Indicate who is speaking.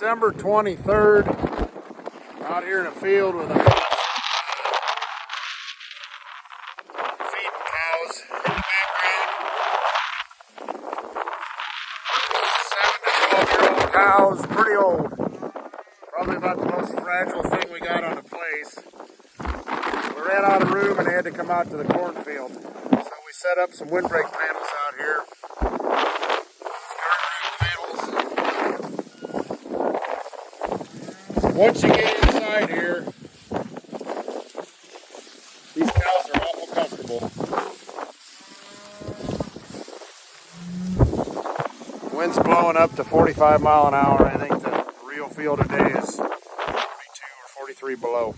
Speaker 1: December 23rd, out here in a field with a feeding cows in the background. 7 to 12-year-old cows, pretty old. Probably about the most fragile thing we got on the place. We ran out of room and they had to come out to the cornfield. So we set up some windbreak panels out here. Once you get inside here, these cows are awful comfortable. Wind's blowing up to 45 miles an hour. I think the real feel today is 42 or 43 below.